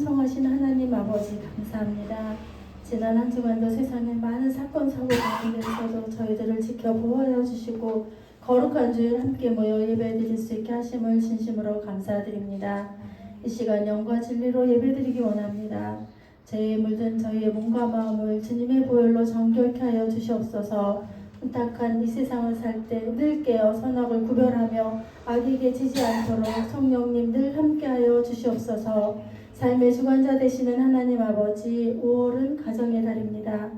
풍성하신 하나님 아버지 감사합니다. 지난 한 주간도 세상에 많은 사건 사고 가운데서도 저희들을 지켜 보호하여 주시고 거룩한 주일 함께 모여 예배드릴 수 있게 하심을 진심으로 감사드립니다. 이 시간 영과 진리로 예배드리기 원합니다. 죄에 물든 저희의 몸과 마음을 주님의 보혈로 정결케 하여 주시옵소서. 혼탁한 이 세상을 살 때 늘 깨어 선악을 구별하며 악에게 지지 않도록 성령님 늘 함께하여 주시옵소서. 삶의 주관자 되시는 하나님 아버지, 5월은 가정의 달입니다.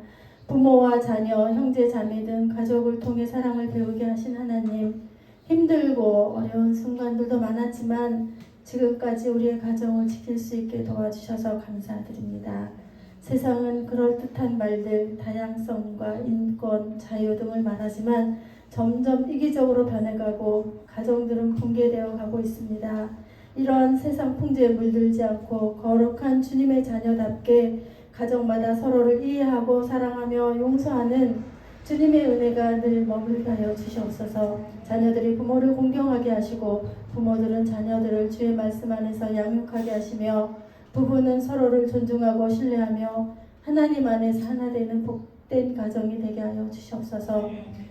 부모와 자녀, 형제, 자매 등 가족을 통해 사랑을 배우게 하신 하나님, 힘들고 어려운 순간들도 많았지만 지금까지 우리의 가정을 지킬 수 있게 도와주셔서 감사드립니다. 세상은 그럴듯한 말들, 다양성과 인권, 자유 등을 말하지만 점점 이기적으로 변해가고 가정들은 붕괴되어 가고 있습니다. 이러한 세상 풍조에 물들지 않고 거룩한 주님의 자녀답게 가정마다 서로를 이해하고 사랑하며 용서하는 주님의 은혜가 늘 머물게 하여 주시옵소서. 자녀들이 부모를 공경하게 하시고 부모들은 자녀들을 주의 말씀 안에서 양육하게 하시며 부부는 서로를 존중하고 신뢰하며 하나님 안에서 하나 되는 복된 가정이 되게 하여 주시옵소서.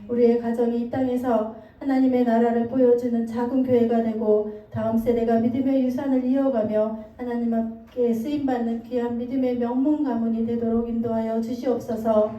우리의 가정이 이 땅에서 하나님의 나라를 보여주는 작은 교회가 되고 다음 세대가 믿음의 유산을 이어가며 하나님 앞에 쓰임받는 귀한 믿음의 명문 가문이 되도록 인도하여 주시옵소서.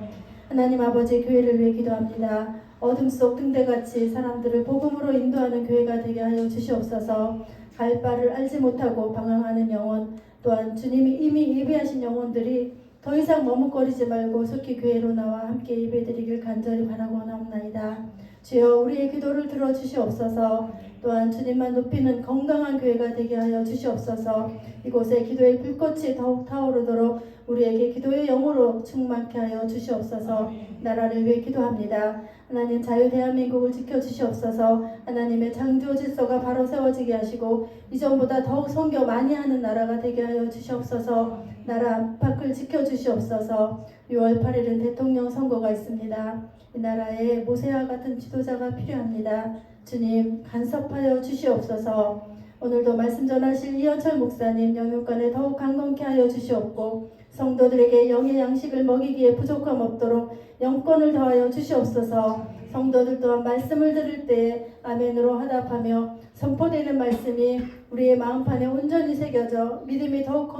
하나님 아버지, 교회를 위해 기도합니다. 어둠 속 등대같이 사람들을 복음으로 인도하는 교회가 되게 하여 주시옵소서. 갈 바를 알지 못하고 방황하는 영혼, 또한 주님이 이미 예비하신 영혼들이 더 이상 머뭇거리지 말고 속히 교회로 나와 함께 예배드리길 간절히 바라고 원하옵나이다. 주여, 우리의 기도를 들어주시옵소서. 또한 주님만 높이는 건강한 교회가 되게 하여 주시옵소서. 이곳에 기도의 불꽃이 더욱 타오르도록 우리에게 기도의 영으로 충만케 하여 주시옵소서. 나라를 위해 기도합니다. 하나님, 자유 대한민국을 지켜주시옵소서. 하나님의 창조 질서가 바로 세워지게 하시고 이전보다 더욱 선교 많이 하는 나라가 되게 하여 주시옵소서. 나라 안팎을 지켜주시옵소서. 6월 8일은 대통령 선거가 있습니다. 이 나라에 모세와 같은 지도자가 필요합니다. 주님, 간섭하여 주시옵소서. 오늘도 말씀 전하실 이현철 목사님 영육간에 더욱 강건케 하여 주시옵고 성도들에게 영의 양식을 먹이기에 부족함 없도록 영권을 더하여 주시옵소서. 성도들 또한 말씀을 들을 때에 아멘으로 화답하며 선포되는 말씀이 우리의 마음판에 온전히 새겨져 믿음이 더욱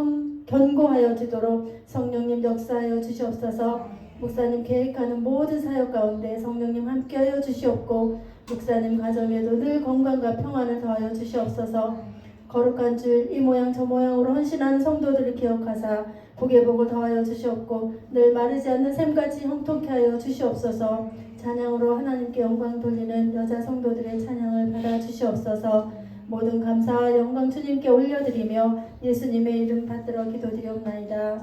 견고하여지도록 성령님 역사하여 주시옵소서. 목사님 계획하는 모든 사역 가운데 성령님 함께하여 주시옵고 목사님 가정에도 늘 건강과 평안을 더하여 주시옵소서. 거룩한 줄 이 모양 저 모양으로 헌신하는 성도들을 기억하사 복의 복을 더하여 주시옵고 늘 마르지 않는 샘같이 형통케 하여 주시옵소서. 찬양으로 하나님께 영광 돌리는 여자 성도들의 찬양을 받아 주시옵소서. 모든 감사와 영광 주님께 올려드리며 예수님의 이름 받들어 기도드리옵나이다.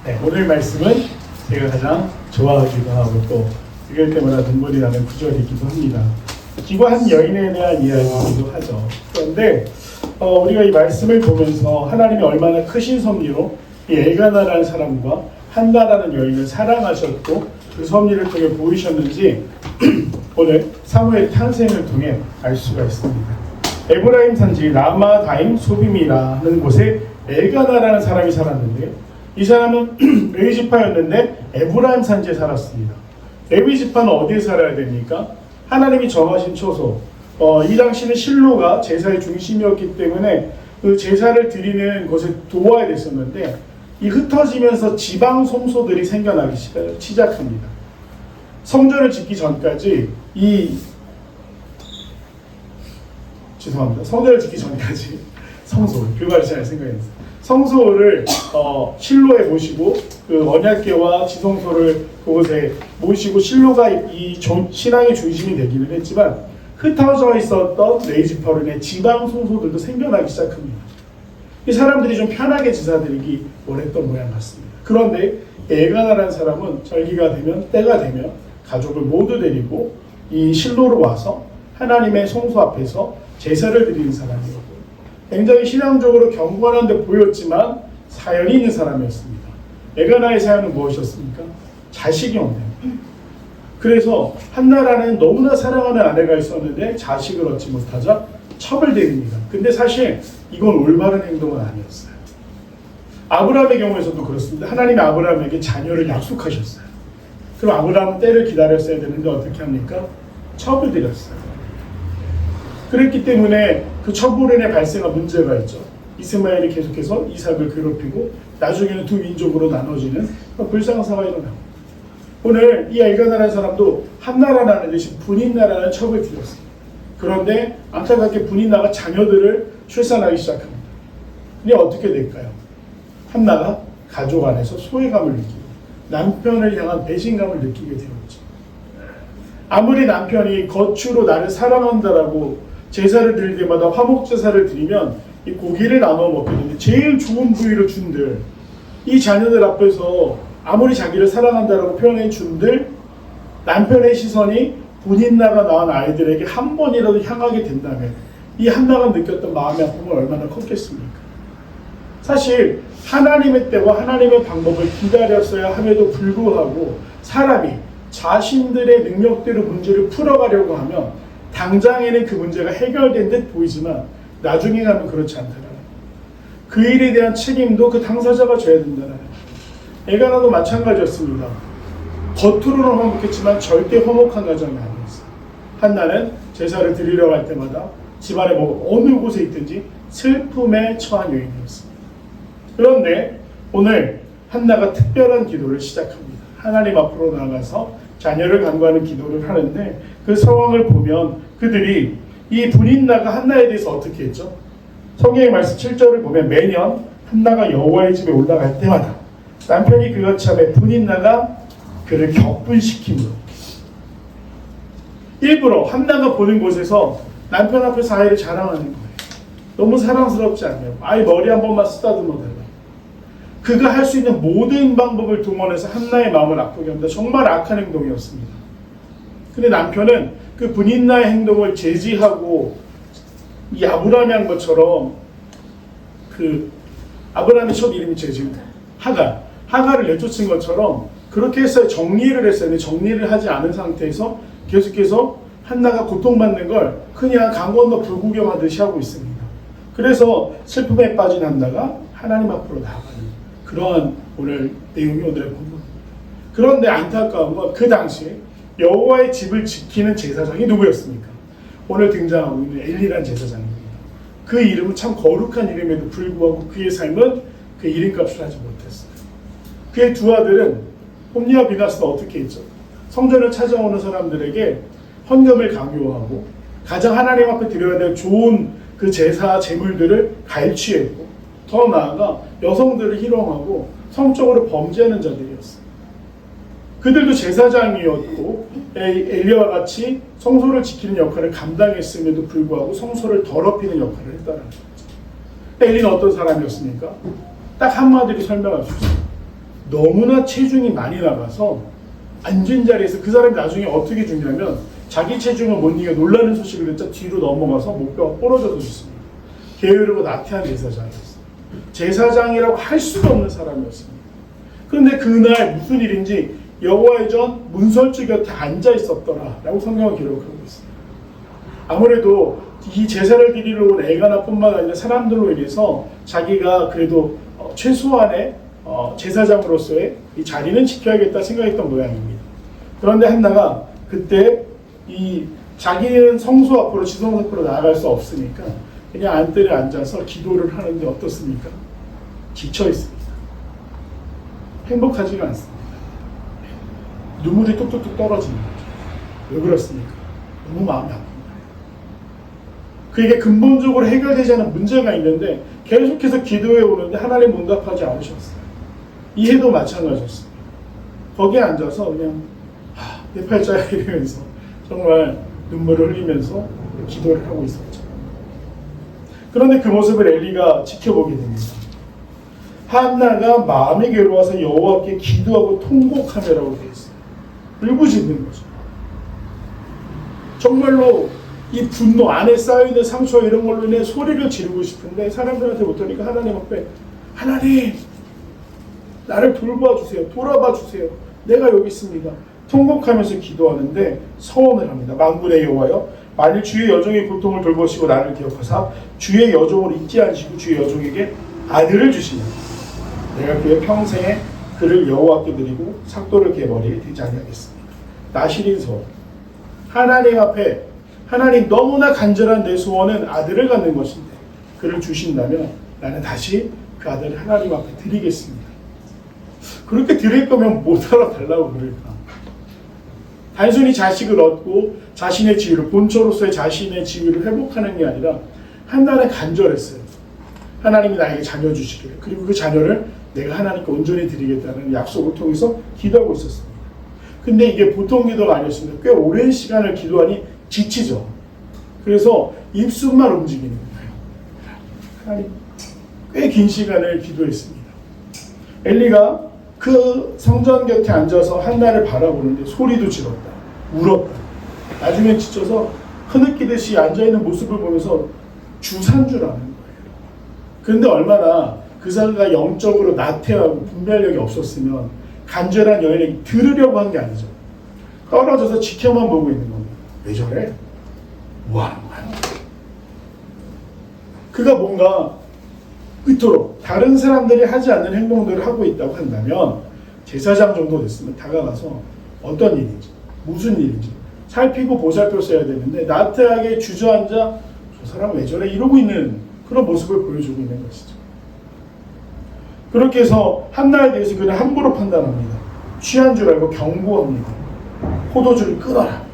네, 오늘 말씀은 제가 가장 좋아하기도 하고 또 읽을 때마다 눈물이 나는 구절이기도 합니다. 기구한 여인에 대한 이야기이기도 하죠. 그런데 우리가 이 말씀을 보면서 하나님이 얼마나 크신 섭리로 이 엘가나라는 사람과 한나라는 여인을 사랑하셨고 그 섭리를 통해 보이셨는지 오늘 사무엘 탄생을 통해 알 수가 있습니다. 에브라임 산지 라마다임 소빔이라는 곳에 엘가나라는 사람이 살았는데요. 이 사람은 레위지파였는데 에브라임 산지에 살았습니다. 레위지파는 어디에 살아야 됩니까? 하나님이 정하신 초소. 이 당시는 실로가 제사의 중심이었기 때문에 그 제사를 드리는 곳에 도와야 됐었는데 이 흩어지면서 지방 성소들이 생겨나기 시작합니다. 성전을 짓기 전까지 성전을 짓기 전까지 성소, 그 말이 잘 생각이 났어요. 성소를 실로에 모시고 그 언약궤와 지성소를 그곳에 모시고 실로가 이 신앙의 중심이 되기는 했지만 흩어져 있었던 레위지파로 인해 지방 성소들도 생겨나기 시작합니다. 이 사람들이 좀 편하게 제사드리기 원했던 모양 같습니다. 그런데 엘가나라는 사람은 절기가 되면 때가 되면 가족을 모두 데리고 이 실로로 와서 하나님의 성소 앞에서 제사를 드리는 사람이었고 굉장히 신앙적으로 경건한 데 보였지만 사연이 있는 사람이었습니다. 엘가나의 사연은 무엇이었습니까? 자식이 없네요. 그래서 한나라는 너무나 사랑하는 아내가 있었는데 자식을 얻지 못하자 처벌됩니다. 근데 사실 이건 올바른 행동은 아니었어요. 아브라함의 경우에서도 그렇습니다. 하나님이 아브라함에게 자녀를 약속하셨어요. 그럼 아브라함은 때를 기다렸어야 되는데 어떻게 합니까? 처벌드렸어요. 그랬기 때문에 그 처벌에 발생한 문제가 있죠. 이스마엘이 계속해서 이삭을 괴롭히고 나중에는 두 민족으로 나눠지는 불상사가 일어나고 오늘 이 엘가나라는 사람도 한나라라는 대신 분인나라는 첩을 들였어요. 그런데 안타깝게 분인나가 자녀들을 출산하기 시작합니다. 근데 어떻게 될까요? 한나가 가족 안에서 소외감을 느끼고 남편을 향한 배신감을 느끼게 되었죠. 아무리 남편이 겉으로 나를 사랑한다라고 제사를 드릴 때마다 화목제사를 드리면 이 고기를 나눠 먹게 되는데 제일 좋은 부위를 준들 이 자녀들 앞에서 아무리 자기를 사랑한다라고 표현해 준들 남편의 시선이 본인나가 낳은 아이들에게 한 번이라도 향하게 된다면 이 한나가 느꼈던 마음의 아픔은 얼마나 컸겠습니까? 사실 하나님의 때와 하나님의 방법을 기다렸어야 함에도 불구하고 사람이 자신들의 능력대로 문제를 풀어가려고 하면 당장에는 그 문제가 해결된 듯 보이지만 나중에 가면 그렇지 않다라는 그 일에 대한 책임도 그 당사자가 져야 된다는 엘가나도 마찬가지였습니다. 겉으로는 화목했지만 절대 화목한 가정이 아니었어요. 한나는 제사를 드리러 갈 때마다 집안에 어느 곳에 있든지 슬픔에 처한 여인이었습니다. 그런데 오늘 한나가 특별한 기도를 시작합니다. 하나님 앞으로 나가서 자녀를 간구하는 기도를 하는데 그 상황을 보면 그들이 이 분인나가 한나에 대해서 어떻게 했죠? 성경의 말씀 7절을 보면 매년 한나가 여호와의 집에 올라갈 때마다 남편이 그것 참에 분인나가 그를 격분시킴으로 일부러 한나가 보는 곳에서 남편 앞에서 아이를 자랑하는 거예요. 너무 사랑스럽지 않나요? 아이 머리 한 번만 쓰다듬어 달라. 그가 할 수 있는 모든 방법을 동원해서 한나의 마음을 아프게 합니다. 정말 악한 행동이었습니다. 근데 남편은 그 분인나의 행동을 제지하고 이 아브라함이 한 것처럼 그 아브라함의 첫 이름이 제지입니다. 하가를 내쫓은 것처럼 그렇게 했어요. 정리를 했어요. 근데 정리를 하지 않은 상태에서 계속해서 한나가 고통받는 걸 그냥 강 건너 불구경하듯이 하고 있습니다. 그래서 슬픔에 빠진 한나가 하나님 앞으로 나아가는 그러한 오늘 내용이 오늘의 본문입니다. 그런데 안타까운 건 그 당시에 여호와의 집을 지키는 제사장이 누구였습니까? 오늘 등장하고 있는 엘리란 제사장입니다. 그 이름은 참 거룩한 이름에도 불구하고 그의 삶은 그 이름값을 하지 못했어요. 그의 두 아들은 홈니와 비나스는 어떻게 했죠? 성전을 찾아오는 사람들에게 헌금을 강요하고 가장 하나님 앞에 드려야 될 좋은 그 제사 제물들을 갈취했고 더 나아가 여성들을 희롱하고 성적으로 범죄하는 자들이었어요. 그들도 제사장이었고 엘리와 같이 성소를 지키는 역할을 감당했음에도 불구하고 성소를 더럽히는 역할을 했다는 거죠. 엘리는 어떤 사람이었습니까? 딱 한마디로 설명할 수 있어요. 너무나 체중이 많이 나가서 앉은 자리에서 그 사람이 나중에 어떻게 죽냐면 자기 체중을 못 이겨 놀라는 소식을 듣자 뒤로 넘어가서 목뼈가 부러져서 죽습니다. 게으르고 나태한 제사장이었어요. 제사장이라고 할 수도 없는 사람이었습니다. 그런데 그날 무슨 일인지 여호와의 전 문설주 곁에 앉아 있었더라라고 성경은 기록하고 있습니다. 아무래도 이 제사를 드리러 온 엘가나뿐만 아니라 사람들로 인해서 자기가 그래도 최소한의 제사장으로서의 이 자리는 지켜야겠다 생각했던 모양입니다. 그런데 한나가 그때 이 자기는 성소 앞으로 지성소 앞으로 나아갈 수 없으니까 그냥 안뜰에 앉아서 기도를 하는데 어떻습니까? 지쳐 있습니다. 행복하지가 않습니다. 눈물이 뚝뚝뚝 떨어지는 거죠. 왜 그렇습니까? 너무 마음이 아픈 거예요. 그에게 근본적으로 해결되지 않은 문제가 있는데 계속해서 기도해 오는데 하나님 응답하지 않으셨어요. 이해도 마찬가지였습니다. 거기에 앉아서 그냥 내 팔자야 이러면서 정말 눈물을 흘리면서 기도를 하고 있었죠. 그런데 그 모습을 엘리가 지켜보게 됩니다. 한나가 마음이 괴로워서 여호와께 기도하고 통곡하며라고 되어 있어요. 울부짖는 거죠. 정말로 이 분노 안에 쌓여있는 상처와 이런 걸로 인해 소리를 지르고 싶은데 사람들한테 못하니까 하나님 앞에 하나님 나를 돌봐 주세요. 돌아봐 주세요. 내가 여기 있습니다. 통곡하면서 기도하는데 서원을 합니다. 만군의 여호와여 만일 주의 여종의 고통을 돌보시고 나를 기억하사 주의 여종을 잊지 않으시고 주의 여종에게 아들을 주시면 내가 그의 평생에 그를 여호와께 드리고 삭도를 그의 머리에 대지 아니하겠습니다. 나시린 소원. 하나님 앞에 하나님 너무나 간절한 내 소원은 아들을 갖는 것인데 그를 주신다면 나는 다시 그 아들을 하나님 앞에 드리겠습니다. 그렇게 드릴 거면 뭐 따라 달라고 그럴까? 단순히 자식을 얻고 자신의 지위를 본처로서의 자신의 지위를 회복하는 게 아니라 한나는 간절했어요. 하나님이 나에게 자녀 주시기를 그리고 그 자녀를 내가 하나님께 온전히 드리겠다는 약속을 통해서 기도하고 있었습니다. 근데 이게 보통 기도가 아니었습니다. 꽤 오랜 시간을 기도하니 지치죠. 그래서 입술만 움직이는 거예요. 하나님 꽤 긴 시간을 기도했습니다. 엘리가 그 성전 곁에 앉아서 한나를 바라보는데 소리도 질렀다. 울었다. 나중에 지쳐서 흐느끼듯이 앉아있는 모습을 보면서 주산 줄 아는 거예요. 그런데 얼마나 그 사람가 영적으로 나태하고 분별력이 없었으면 간절한 여인에게 들으려고 한 게 아니죠. 떨어져서 지켜만 보고 있는 겁니다. 왜 저래? 뭐 하는 거야? 그가 뭔가 그토록 다른 사람들이 하지 않는 행동들을 하고 있다고 한다면 제사장 정도 됐으면 다가가서 어떤 일인지 무슨 일인지 살피고 보살폈어야 되는데 나태하게 주저앉아 저 사람 왜 저래 이러고 있는 그런 모습을 보여주고 있는 것이죠. 그렇게 해서 한나에 대해서 그는 함부로 판단합니다. 취한 줄 알고 경고합니다. 포도주를 끊어라.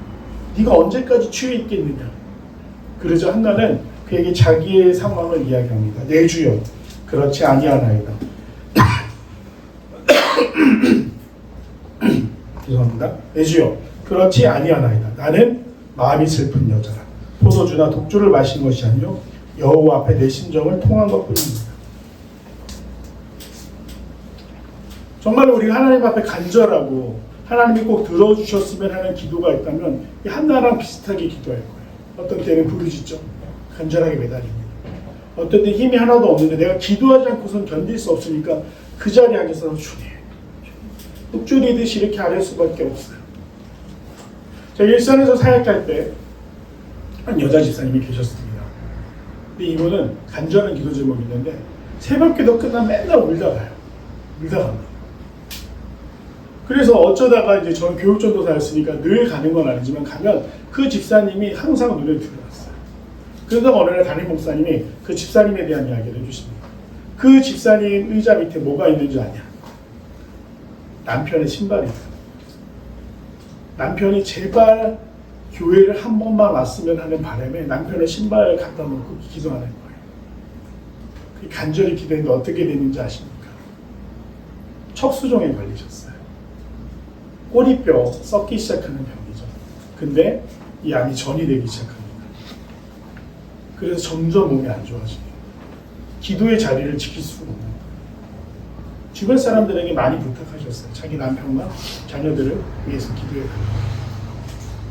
네가 언제까지 취해 있겠느냐. 그러자 한나는 그에게 자기의 상황을 이야기합니다. 내 주여 그렇지 아니하나이다. 죄송합니다. 내 주여 그렇지 아니하나이다. 나는 마음이 슬픈 여자라. 포도주나 독주를 마신 것이 아니요 여호와 앞에 내 심정을 통한 것뿐입니다. 정말 우리가 하나님 앞에 간절하고 하나님이 꼭 들어주셨으면 하는 기도가 있다면 이 한나랑 비슷하게 기도할 거예요. 어떤 때는 부르짖죠. 간절하게 매달립니다. 어떤 때 힘이 하나도 없는데 내가 기도하지 않고선 견딜 수 없으니까 그 자리에 앉아서 주님 뚝줄이듯이 이렇게 아뢰 수밖에 없어요. 제가 일산에서 사역할 때 한 여자 집사님이 계셨습니다. 근데 이분은 간절한 기도 제목이 있는데 새벽기도 끝나면 맨날 울다 가요. 울다 갑니다. 그래서 어쩌다가 이제 저는 교육전도사였으니까 늘 가는 건 아니지만 가면 그 집사님이 항상 눈에 들어왔어요. 그러다가 어느 날 담임 목사님이 그 집사님에 대한 이야기를 해주십니다. 그 집사님 의자 밑에 뭐가 있는지 아냐? 남편의 신발이다. 남편이 제발 교회를 한 번만 왔으면 하는 바람에 남편의 신발을 갖다 놓고 기도하는 거예요. 그 간절히 기도했는데 어떻게 됐는지 아십니까? 척수종에 걸리셨어요. 꼬리뼈 썩기 시작하는 병이죠. 근데 이 암이 전이 되기 시작합니다. 그래서 점점 몸이 안 좋아지고 기도의 자리를 지킬 수 없는 거예요. 주변 사람들에게 많이 부탁하셨어요. 자기 남편과 자녀들을 위해서 기도해달라고.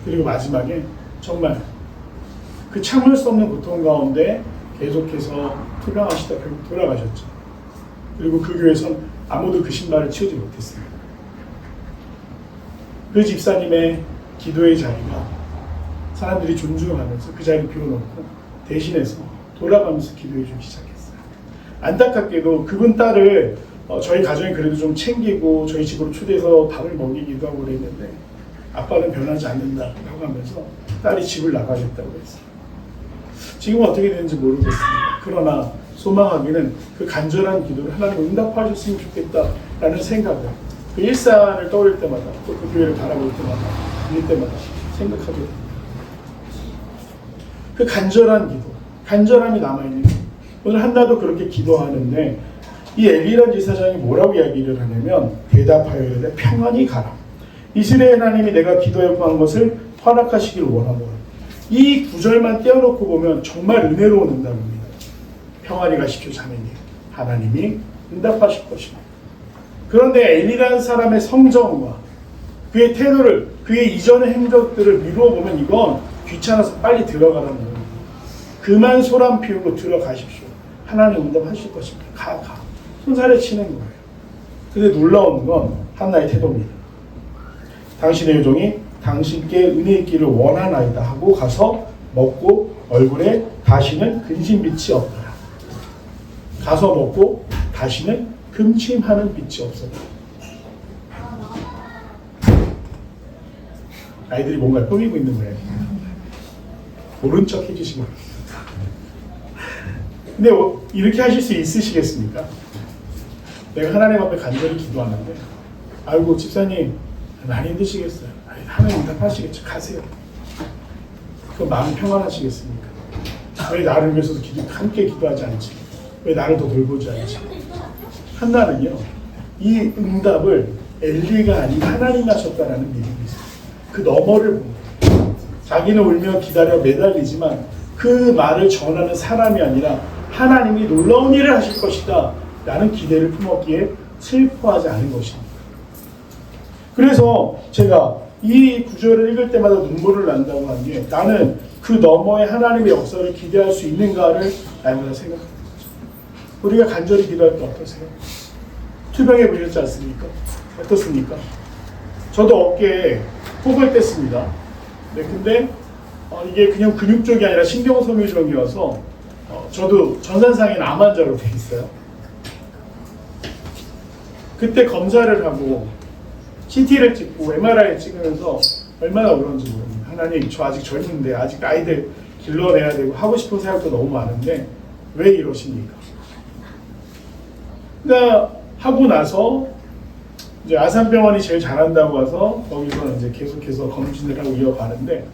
그리고 마지막에 정말 그 참을 수 없는 고통 가운데 계속해서 투병하시다 결국 돌아가셨죠. 그리고 그 교회에선 아무도 그 신발을 치우지 못했습니다. 그 집사님의 기도의 자리가 사람들이 존중하면서 그 자리를 비워놓고 대신해서 돌아가면서 기도해 주기 시작했어요. 안타깝게도 그분 딸을 저희 가정이 그래도 좀 챙기고 저희 집으로 초대해서 밥을 먹이기도 하고 그랬는데 아빠는 변하지 않는다고 하면서 딸이 집을 나가겠다고 했어요. 지금 어떻게 되는지 모르겠습니다. 그러나 소망하기는 그 간절한 기도를 하나님 응답하셨으면 좋겠다라는 생각을 그 일산을 떠올릴 때마다 또 그 교회를 바라볼 때마다 들릴 때마다 생각하게 됩니다. 그 간절한 기도, 간절함이 남아있는 기도. 오늘 한나도 그렇게 기도하는데 이 엘리란 제사장이 뭐라고 이야기를 하냐면 대답하여 이르되 평안히 가라. 이스라엘 하나님이 내가 기도에 구한 것을 허락하시기를 원하노라. 이 구절만 떼어놓고 보면 정말 은혜로운 응답입니다. 평안히 가십시오 자매님. 하나님이 응답하실 것입니다. 그런데 엘리라는 사람의 성정과 그의 태도를 그의 이전의 행적들을 미루어 보면 이건 귀찮아서 빨리 들어가라는 거예요. 그만 소란 피우고 들어가십시오. 하나님 응답하실 것입니다. 가. 손살에 치는 거예요. 근데 놀라운 건 한나의 태도입니다. 당신의 요종이 당신께 은혜 있기를 원하나이다 하고 가서 먹고 얼굴에 다시는 근심빛이 없더라. 가서 먹고 다시는 금침하는 빛이 없었다. 아이들이 뭔가 꾸미고 있는 거예요. 모른 척 해주시고. 근데 이렇게 하실 수 있으시겠습니까? 내가 하나님 앞에 간절히 기도하는데 아이고 집사님 많이 힘드시겠어요. 하나님 응답하시겠죠. 가세요. 그 마음 평안하시겠습니까? 왜 나를 위해서도 함께 기도하지 않지? 왜 나를 더 돌보지 않지? 한나는요, 이 응답을 엘리가 아닌 하나님 하셨다라는 믿음이 있어요. 그 너머를 봅니다. 자기는 울며 기다려 매달리지만 그 말을 전하는 사람이 아니라 하나님이 놀라운 일을 하실 것이다 라는 기대를 품었기에 슬퍼하지 않은 것입니다. 그래서 제가 이 구절을 읽을 때마다 눈물을 난다고 한 게 나는 그 너머의 하나님의 역사를 기대할 수 있는가를 날마다 생각합니다. 우리가 간절히 기도할 때 어떠세요? 투병해 보셨지 않습니까? 어떻습니까? 저도 어깨에 폭을 뗐습니다. 네, 근데 이게 그냥 근육 쪽이 아니라 신경섬유종이어서 저도 전산상에는 암 환자로 돼 있어요. 그때 검사를 하고 CT를 찍고 MRI를 찍으면서 얼마나 울었는지 모릅니다. 하나님, 저 아직 젊은데 아직 아이들 길러내야 되고 하고 싶은 생각도 너무 많은데 왜 이러십니까? 그러니까 하고 나서 이제 아산병원이 제일 잘한다고 해서 거기서 이제 계속해서 검진을 하고 이어가는데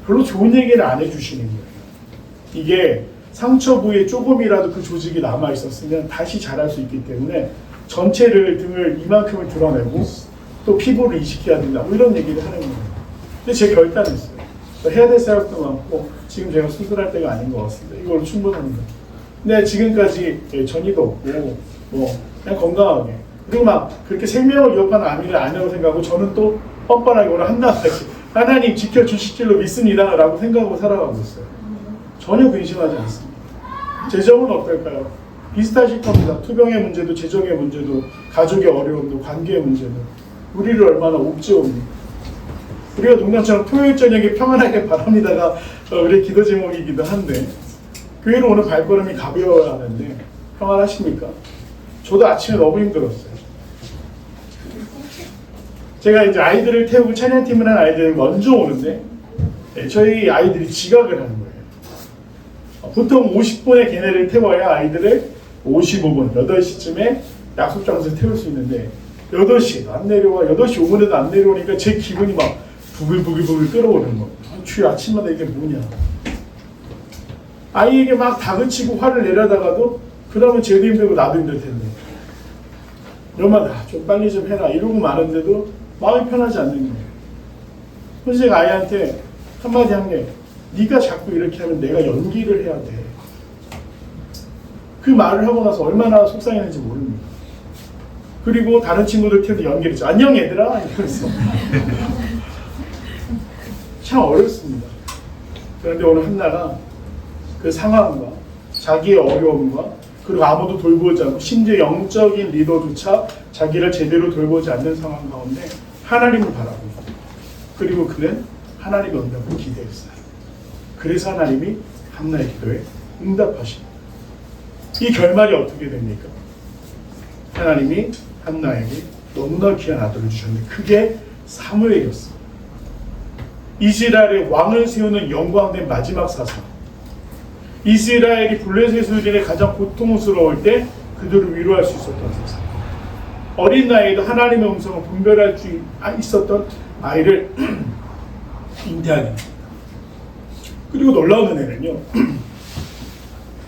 별로 좋은 얘기를 안 해주시는 거예요. 이게 상처 부위에 조금이라도 그 조직이 남아 있었으면 다시 자랄 수 있기 때문에 전체를 등을 이만큼을 드러내고 또 피부를 이식해야 된다 뭐 이런 얘기를 하는 거예요. 근데 제 결단은 있어요. 해야 될 생각도 많고 지금 제가 수술할 때가 아닌 것 같습니다. 이걸로 충분합니다. 근데 지금까지 전이도 없고 뭐 그냥 건강하게 그리고 막 그렇게 생명을 위협하는 암이를 아니라고 생각하고 저는 또 뻔뻔하게 오늘 하나님 지켜주실 줄로 믿습니다 라고 생각하고 살아가고 있어요. 전혀 근심하지 않습니다. 재정은 어떨까요? 비슷하실 겁니다. 투병의 문제도 재정의 문제도 가족의 어려움도 관계의 문제도 우리를 얼마나 옥죄옵니까? 우리가 농담처럼 토요일 저녁에 평안하게 바랍니다가 우리 기도 제목이기도 한데 교회로 오늘 발걸음이 가벼워야 하는데 평안하십니까? 저도 아침에 너무 힘들었어요. 제가 이제 아이들을 태우고 찬양팀을 한 아이들이 먼저 오는데 저희 아이들이 지각을 하는 거예요. 보통 50분에 걔네를 태워야 아이들을 55분, 8시쯤에 약속 장소에 태울 수 있는데 8시에도 안 내려와, 8시 5분에도 안 내려오니까 제 기분이 막 부글부글 끓어오는 거예요. 주일 아침마다 이게 뭐냐. 아이에게 막 다그치고 화를 내려다가도 그러면 쟤도 힘들고 나도 힘들 텐데 엄마 좀 빨리 좀 해라 이러고 마는데도 마음이 편하지 않는 거예요. 그래서 제가 아이한테 한마디 한 게 네가 자꾸 이렇게 하면 내가 연기를 해야 돼. 그 말을 하고 나서 얼마나 속상했는지 모릅니다. 그리고 다른 친구들 때도 연기를 했죠. 안녕 얘들아 이러면서 참 어렵습니다. 그런데 오늘 한나가 그 상황과 자기의 어려움과 그리고 아무도 돌보지 않고 심지어 영적인 리더조차 자기를 제대로 돌보지 않는 상황 가운데 하나님을 바라보고 그리고 그는 하나님의 응답을 기대했어요. 그래서 하나님이 한나의 기도에 응답하십니다. 이 결말이 어떻게 됩니까? 하나님이 한나에게 너무나 귀한 아들을 주셨는데 그게 사무엘이었습니다. 이스라엘의 왕을 세우는 영광된 마지막 사상. 이스라엘이 블레셋의 가장 고통스러울 때 그들을 위로할 수 있었던 세상. 어린 나이에도 하나님의 음성을 분별할 수 있었던 아이를 잉태하게 됩니다. 그리고 놀라운 은혜는요.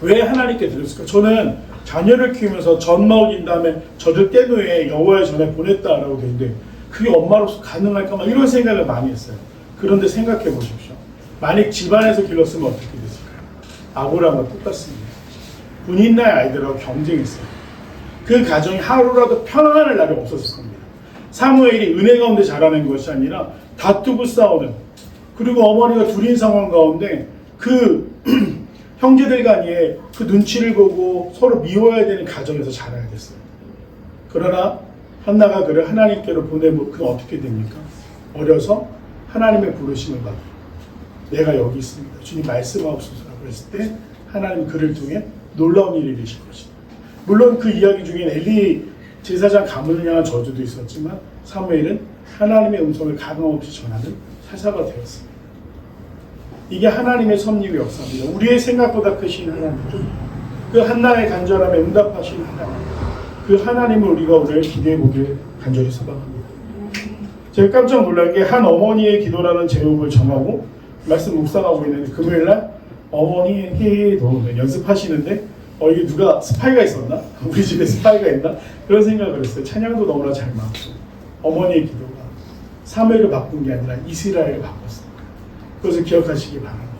왜 하나님께 드렸을까? 저는 자녀를 키우면서 전 먹인 다음에 저를 떼누에 여호와의 전에 보냈다라고 되는데 그게 엄마로서 가능할까? 이런 생각을 많이 했어요. 그런데 생각해 보십시오. 만약 집안에서 길렀으면 어떻게 됐을까요? 아브라함과 똑같습니다. 군인나의 아이들하고 경쟁했어요. 그 가정이 하루라도 평안할 날이 없었을 겁니다. 사무엘이 은혜 가운데 자라는 것이 아니라 다투고 싸우는 그리고 어머니가 둘인 상황 가운데 그 형제들 간에 그 눈치를 보고 서로 미워야 되는 가정에서 자라야 됐어요. 그러나 한나가 그를 하나님께로 보내면 그 어떻게 됩니까? 어려서 하나님의 부르심을 받고 내가 여기 있습니다. 주님 말씀하옵소서라고 했을 때 하나님 그를 통해 놀라운 일이 되실 것이다. 물론 그 이야기 중엔 엘리 제사장 가문을 향한 저주도 있었지만 사무엘은 하나님의 음성을 가감없이 전하는 사사가 되었습니다. 이게 하나님의 섭리의 역사입니다. 우리의 생각보다 크신 하나님, 그 한나의 간절함에 응답하신 하나님, 그 하나님을 우리가 오늘 기대해 보길 간절히 소망합니다. 제가 깜짝 놀란 게 한 어머니의 기도라는 제목을 정하고 말씀 묵상하고 있는데 금요일날 어머니의 기도 연습하시는데 이게 누가 스파이가 있었나? 우리 집에 스파이가 있나? 그런 생각을 했어요. 찬양도 너무나 잘 맞고 어머니의 기도가 사무엘을 바꾼 게 아니라 이스라엘을 바꿨어요. 그것을 기억하시기 바랍니다.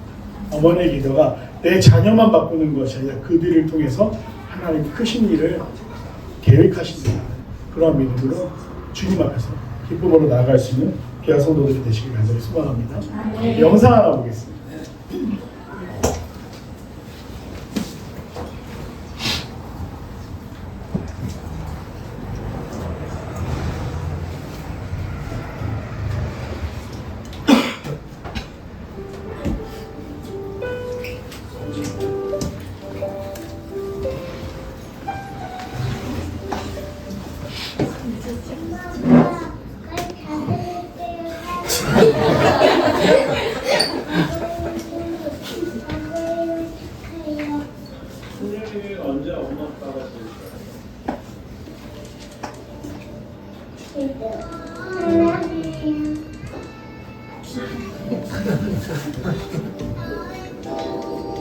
어머니의 기도가 내 자녀만 바꾸는 것이 아니라 그들을 통해서 하나님 크신 일을 계획하신다. 그런 믿음으로 주님 앞에서 기쁨으로 나아갈 수 있는 귀한 성도들이 되시길 간절히 소망합니다. 영상 하나 보겠습니다. 언제 엄마 아빠가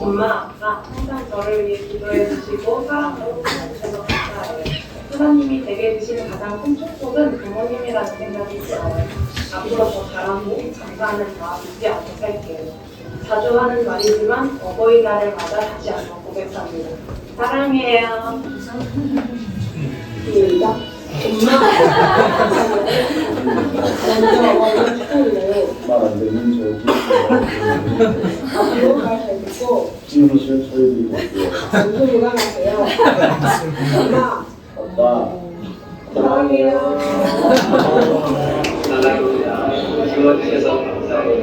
엄마, 아빠 항상 저를 위해 기도해 주시고 사랑으로 주셔서 감사해요. 하나님이 제게 주시는 가장 큰 축복은 부모님이라는 생각이 들어요. 앞으로 더 잘하고 감사하는 마음 잊지 않고 살게요. 자주 하는 말이지만 어버이날을 맞아 다시 한번 고백합니다. 사랑해요. 시작. 엄마. 먼저 축하해요. 말 안 되는 저기 앞으로 잘 듣고 지으실 저희들이 있고요. 전투 무관하세요. 엄마. 사랑해요. 사랑합니다. 지워주셔서 감사해요.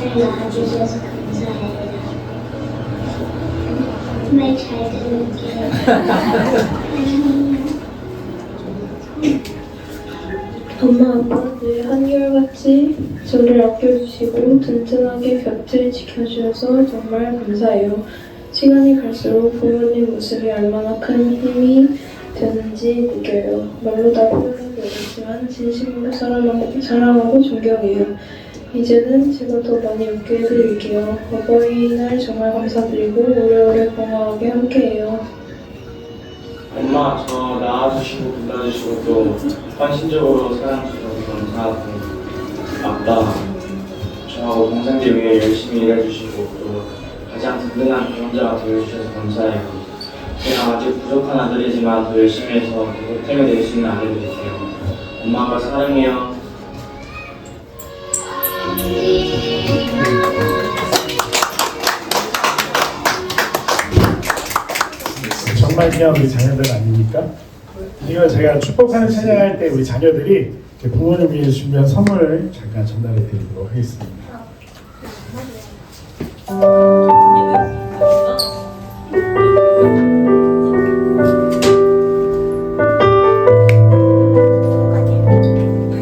저희 낳아주셔서 감사해요. 정말 잘 들을게요. 엄마 아빠 늘 한결같이 저를 아껴주시고 든든하게 곁을 지켜주셔서 정말 감사해요. 시간이 갈수록 부모님 모습이 얼마나 큰 힘이 되는지 느껴요. 말로 다 표현하기 어렵지만 진심으로 사랑하고 존경해요. 이제는 제가 더 많이 웃게 해드릴게요. 어버이날 정말 감사드리고 오래오래 건강하게 함께해요. 엄마 저 낳아주시고 불러주시고 또 헌신적으로 사랑주셔서 감사하고 아빠 저하고 동생들 위해 열심히 일해주시고 또 가장 든든한 경험자가 되어주셔서 감사해요. 제가 아직 부족한 아들이지만 더 열심히 해서 보탬이 될 수 있는 아들이 될게요. 엄마 아빠 사랑해요. 정말 귀한 우리 자녀들 아닙니까? 이거 제가 축복하는 찬양할 때 우리 자녀들이 부모님 위해 준비한 선물을 잠깐 전달해 드리도록 하겠습니다. 네,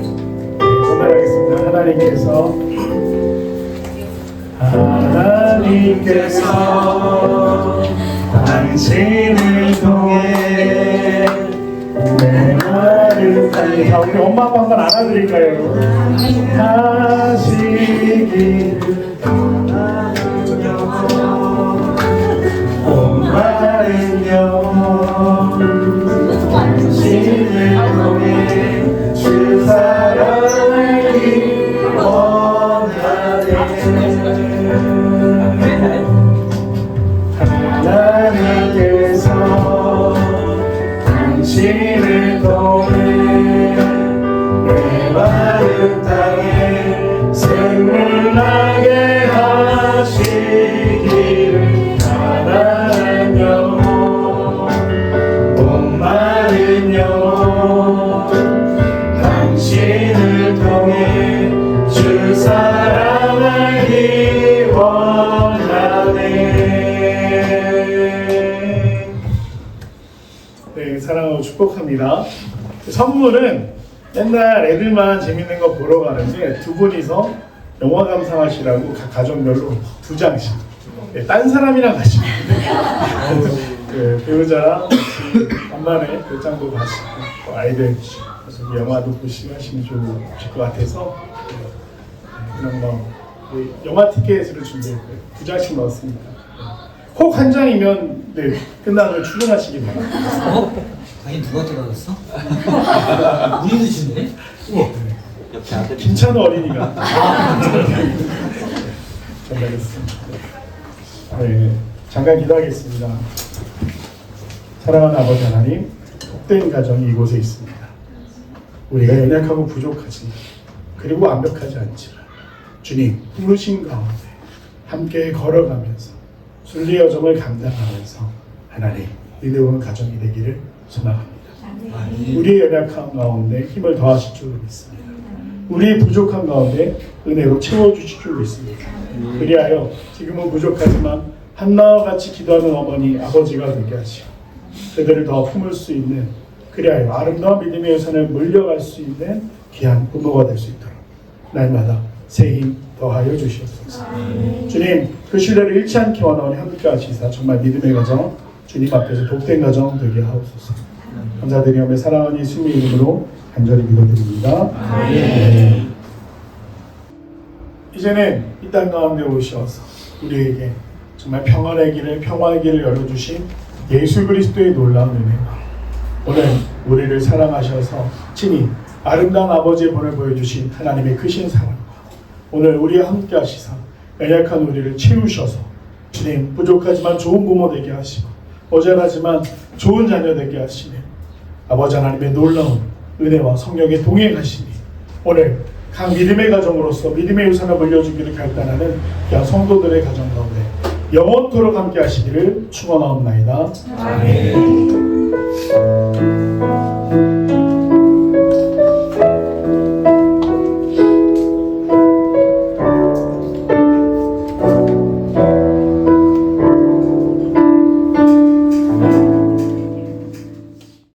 전달하겠습니다. 하나님께서 당신을 통해 내 말을 살리사. 우리 엄마 아빠 한번 안아드릴까요? 하시기를 온 마른 영혼 당신을 통해 주 사랑을 원하네. 하나님께서 당신을 통해 내 마른 땅에 샘물 나게 하시기를. 가난한 영혼 목마른 영혼 당신을 통해 주 사랑하기 원하네. 네, 사랑하고 축복합니다. 선물은 맨날 애들만 재밌는 거 보러 가는데 두 분이서 영화 감상하시라고 각 가정별로 2장씩. 네, 딴 사람이랑 가시면 그 배우자랑 같이 간만에 별장도 가시고 또 아이들 그래서 영화도 보시고 하시면 좋을 것 같아서 그런 거 영화 티켓으로 준비했고요. 2장씩 넣었습니다. 혹 한 장이면 네, 끝나면 출근하시기 바랍니다. 아니 누가 떨어졌어? 우리도 주네? 옆에 아들 김찬우 어린이가 전달했습니다. 네, 잠깐 기도하겠습니다. 사랑하는 아버지 하나님, 복된 가정이 이곳에 있습니다. 우리가 연약하고 부족하지 그리고 완벽하지 않지만 주님 부르신 가운데 함께 걸어가면서 순리 여정을 감당하면서 하나님 믿음의 가정이 되기를 소망합니다. 우리의 연약한 가운데 힘을 더하실 줄 믿습니다. 우리의 부족한 가운데 은혜로 채워주실 줄 믿습니다. 그리하여 지금은 부족하지만 한나와 같이 기도하는 어머니 아버지가 되게 하시고 그들을 더 품을 수 있는 그리하여 아름다운 믿음의 유산을 물려갈 수 있는 귀한 부모가 될 수 있도록 날마다 새 힘 더하여 주시옵소서. 주님 그 신뢰를 잃지 않게 원하오니 함께 하시사 정말 믿음의 가정 주님 앞에서 복된 가정 되게 하옵소서. 감사드리며 사랑하는 예수님의 이름으로 간절히 기도드립니다. 네. 이제는 이 땅 가운데 오셔서 우리에게 정말 평안의 길을 평화의 길을 열어주신 예수 그리스도의 놀라운 은혜와 오늘 우리를 사랑하셔서 친히 아름다운 아버지의 본을 보여주신 하나님의 크신 사랑과 오늘 우리와 함께 하시사 연약한 우리를 채우셔서 주님 부족하지만 좋은 부모 되게 하시고 모자라지만 좋은 자녀 되게 하시는 아버지 하나님의 놀라운 은혜와 성령의 동행하시니 오늘 각 믿음의 가정으로서 믿음의 유산을 물려주기를 결단하는 양 성도들의 가정 가운데 영원토록 함께 하시기를 축원하옵나이다. 아멘.